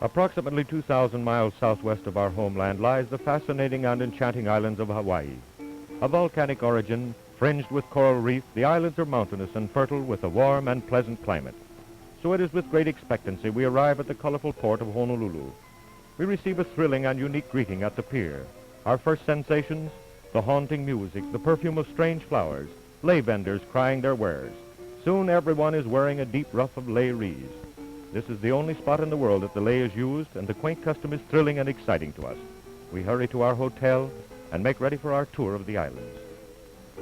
Approximately 2,000 miles southwest of our homeland lies the fascinating and enchanting islands of Hawaii. A volcanic origin, fringed with coral reef, the islands are mountainous and fertile with a warm and pleasant climate. So it is with great expectancy we arrive at the colorful port of Honolulu. We receive a thrilling and unique greeting at the pier. Our first sensations, the haunting music, the perfume of strange flowers, lei vendors crying their wares. Soon everyone is wearing a deep ruff of lei rees. This is the only spot in the world that the lei is used, and the quaint custom is thrilling and exciting to us. We hurry to our hotel and make ready for our tour of the islands.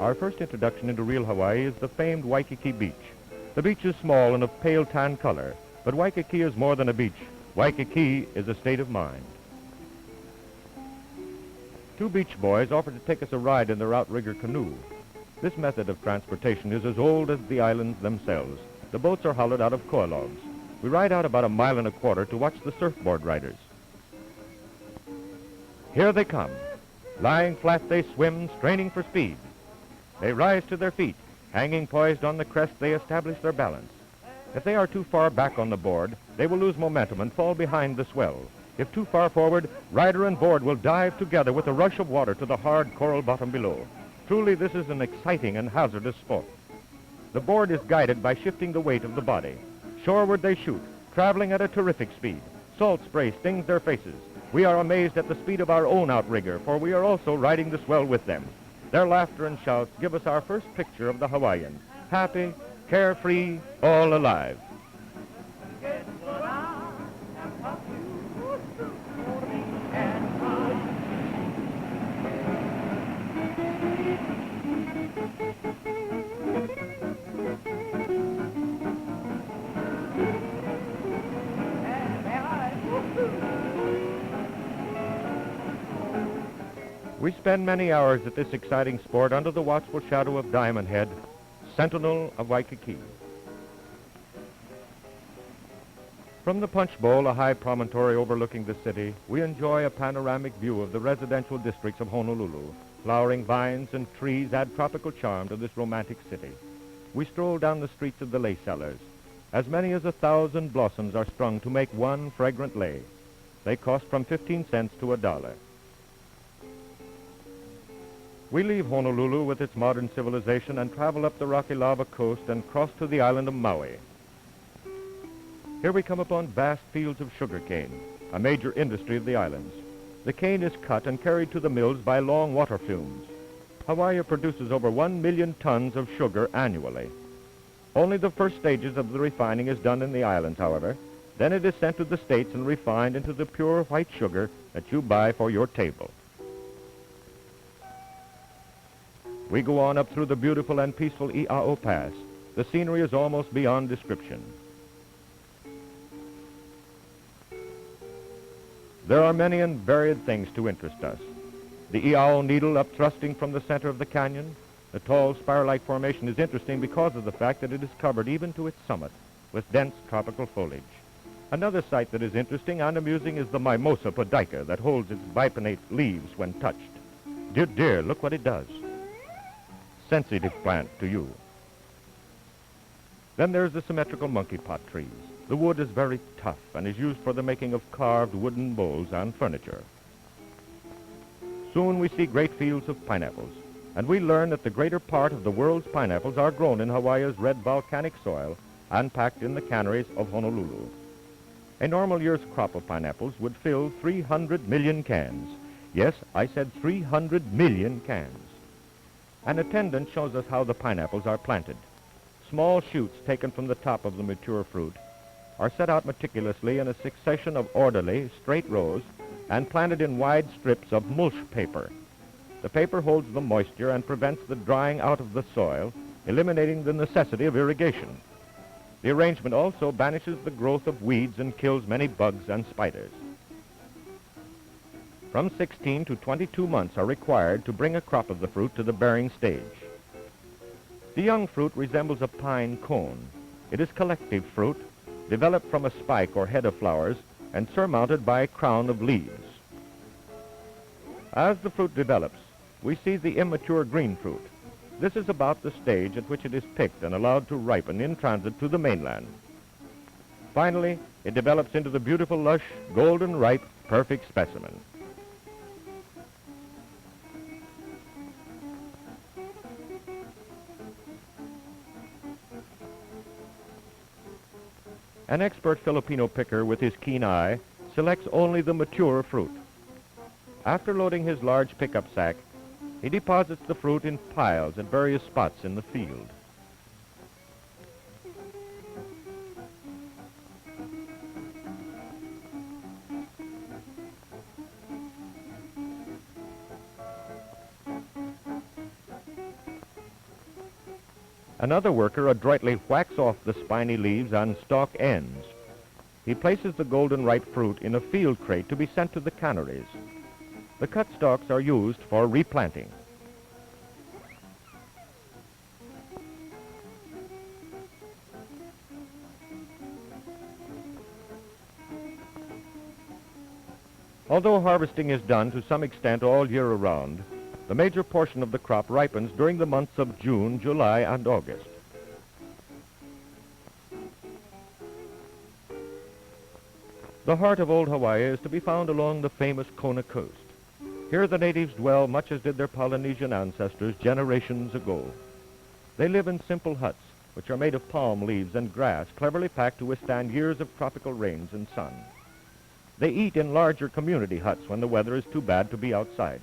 Our first introduction into real Hawaii is the famed Waikiki Beach. The beach is small and of pale tan color, but Waikiki is more than a beach. Waikiki is a state of mind. Two beach boys offered to take us a ride in their outrigger canoe. This method of transportation is as old as the islands themselves. The boats are hollowed out of koa logs. We ride out about 1.25 miles to watch the surfboard riders. Here they come. Lying flat they swim, straining for speed. They rise to their feet. Hanging poised on the crest, they establish their balance. If they are too far back on the board, they will lose momentum and fall behind the swell. If too far forward, rider and board will dive together with a rush of water to the hard coral bottom below. Truly, this is an exciting and hazardous sport. The board is guided by shifting the weight of the body. Shoreward they shoot, traveling at a terrific speed. Salt spray stings their faces. We are amazed at the speed of our own outrigger, for we are also riding the swell with them. Their laughter and shouts give us our first picture of the Hawaiian. Happy, carefree, all alive. We spend many hours at this exciting sport under the watchful shadow of Diamond Head, sentinel of Waikiki. From the punch bowl, a high promontory overlooking the city, we enjoy a panoramic view of the residential districts of Honolulu. Flowering vines and trees add tropical charm to this romantic city. We stroll down the streets of the lei sellers. As many as 1,000 blossoms are strung to make one fragrant lei. They cost from 15 cents to $1. We leave Honolulu with its modern civilization and travel up the rocky lava coast and cross to the island of Maui. Here we come upon vast fields of sugarcane, a major industry of the islands. The cane is cut and carried to the mills by long water flumes. Hawaii produces over 1 million tons of sugar annually. Only the first stages of the refining is done in the islands, however. Then it is sent to the States and refined into the pure white sugar that you buy for your table. We go on up through the beautiful and peaceful I'ao Pass. The scenery is almost beyond description. There are many and varied things to interest us. The I'ao needle upthrusting from the center of the canyon. The tall spire-like formation is interesting because of the fact that it is covered even to its summit with dense tropical foliage. Another sight that is interesting and amusing is the mimosa podica that holds its bipinnate leaves when touched. Dear, dear, look what it does. Sensitive plant to you. Then there's the symmetrical monkey pot trees. The wood is very tough and is used for the making of carved wooden bowls and furniture. Soon we see great fields of pineapples, and we learn that the greater part of the world's pineapples are grown in Hawaii's red volcanic soil and packed in the canneries of Honolulu. A normal year's crop of pineapples would fill 300 million cans. Yes, I said 300 million cans. An attendant shows us how the pineapples are planted. Small shoots taken from the top of the mature fruit are set out meticulously in a succession of orderly, straight rows and planted in wide strips of mulch paper. The paper holds the moisture and prevents the drying out of the soil, eliminating the necessity of irrigation. The arrangement also banishes the growth of weeds and kills many bugs and spiders. From 16 to 22 months are required to bring a crop of the fruit to the bearing stage. The young fruit resembles a pine cone. It is collective fruit, developed from a spike or head of flowers and surmounted by a crown of leaves. As the fruit develops, we see the immature green fruit. This is about the stage at which it is picked and allowed to ripen in transit to the mainland. Finally, it develops into the beautiful, lush, golden ripe, perfect specimen. An expert Filipino picker with his keen eye selects only the mature fruit. After loading his large pickup sack, he deposits the fruit in piles at various spots in the field. Another worker adroitly whacks off the spiny leaves on stalk ends. He places the golden ripe fruit in a field crate to be sent to the canneries. The cut stalks are used for replanting. Although harvesting is done to some extent all year around, the major portion of the crop ripens during the months of June, July, and August. The heart of old Hawaii is to be found along the famous Kona Coast. Here the natives dwell much as did their Polynesian ancestors generations ago. They live in simple huts, which are made of palm leaves and grass, cleverly packed to withstand years of tropical rains and sun. They eat in larger community huts when the weather is too bad to be outside.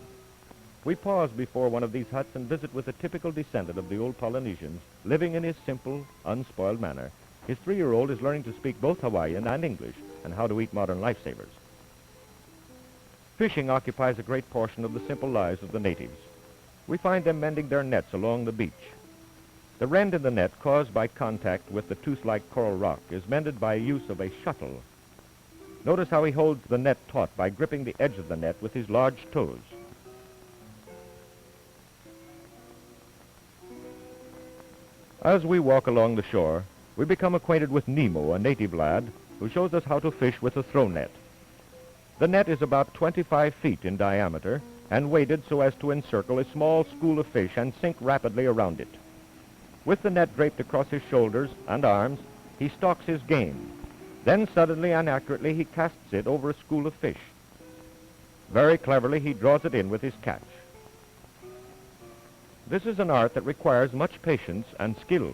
We pause before one of these huts and visit with a typical descendant of the old Polynesians, living in his simple, unspoiled manner. His 3-year-old is learning to speak both Hawaiian and English, and how to eat modern lifesavers. Fishing occupies a great portion of the simple lives of the natives. We find them mending their nets along the beach. The rend in the net caused by contact with the tooth-like coral rock is mended by use of a shuttle. Notice how he holds the net taut by gripping the edge of the net with his large toes. As we walk along the shore, we become acquainted with Nemo, a native lad, who shows us how to fish with a throw net. The net is about 25 feet in diameter and weighted so as to encircle a small school of fish and sink rapidly around it. With the net draped across his shoulders and arms, he stalks his game. Then suddenly and accurately he casts it over a school of fish. Very cleverly he draws it in with his catch. This is an art that requires much patience and skill.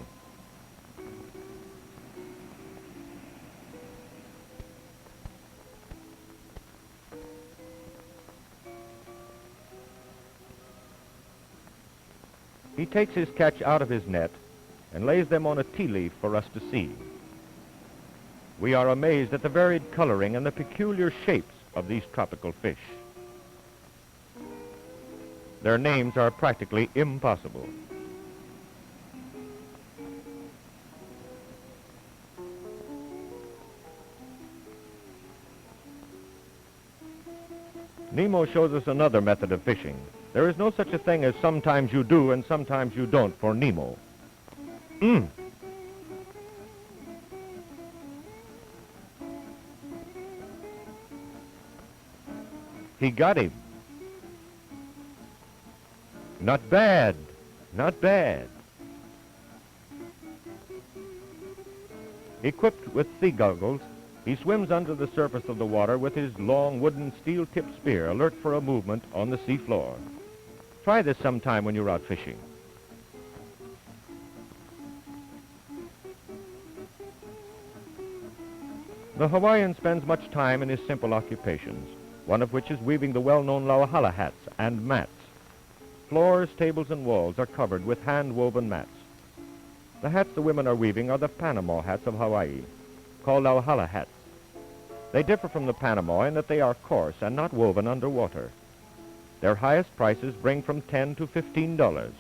He takes his catch out of his net and lays them on a tea leaf for us to see. We are amazed at the varied coloring and the peculiar shapes of these tropical fish. Their names are practically impossible. Nemo shows us another method of fishing. There is no such a thing as sometimes you do and sometimes you don't for Nemo. He got him. Not bad, not bad. Equipped with sea goggles, he swims under the surface of the water with his long wooden steel-tipped spear, alert for a movement on the sea floor. Try this sometime when you're out fishing. The Hawaiian spends much time in his simple occupations, one of which is weaving the well-known lauhala hats and mats. Floors, tables, and walls are covered with hand-woven mats. The hats the women are weaving are the Panama hats of Hawaii, called lauhala hats. They differ from the Panama in that they are coarse and not woven underwater. Their highest prices bring from $10 to $15.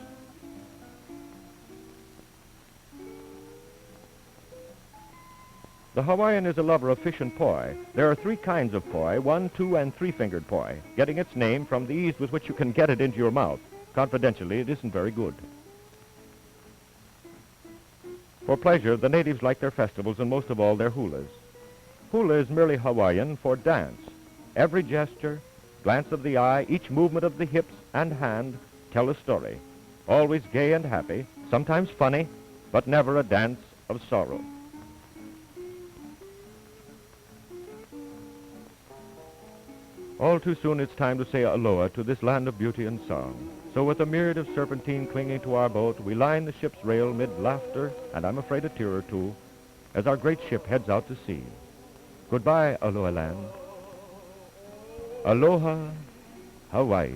The Hawaiian is a lover of fish and poi. There are 3 kinds of poi, 1-, 2-, and 3-fingered poi, getting its name from the ease with which you can get it into your mouth. Confidentially, it isn't very good. For pleasure, the natives like their festivals and most of all their hulas. Hula is merely Hawaiian for dance. Every gesture, glance of the eye, each movement of the hips and hand tell a story. Always gay and happy, sometimes funny, but never a dance of sorrow. All too soon it's time to say aloha to this land of beauty and song. So with a myriad of serpentine clinging to our boat, we line the ship's rail mid laughter, and I'm afraid a tear or two, as our great ship heads out to sea. Goodbye, Aloha land. Aloha, Hawaii.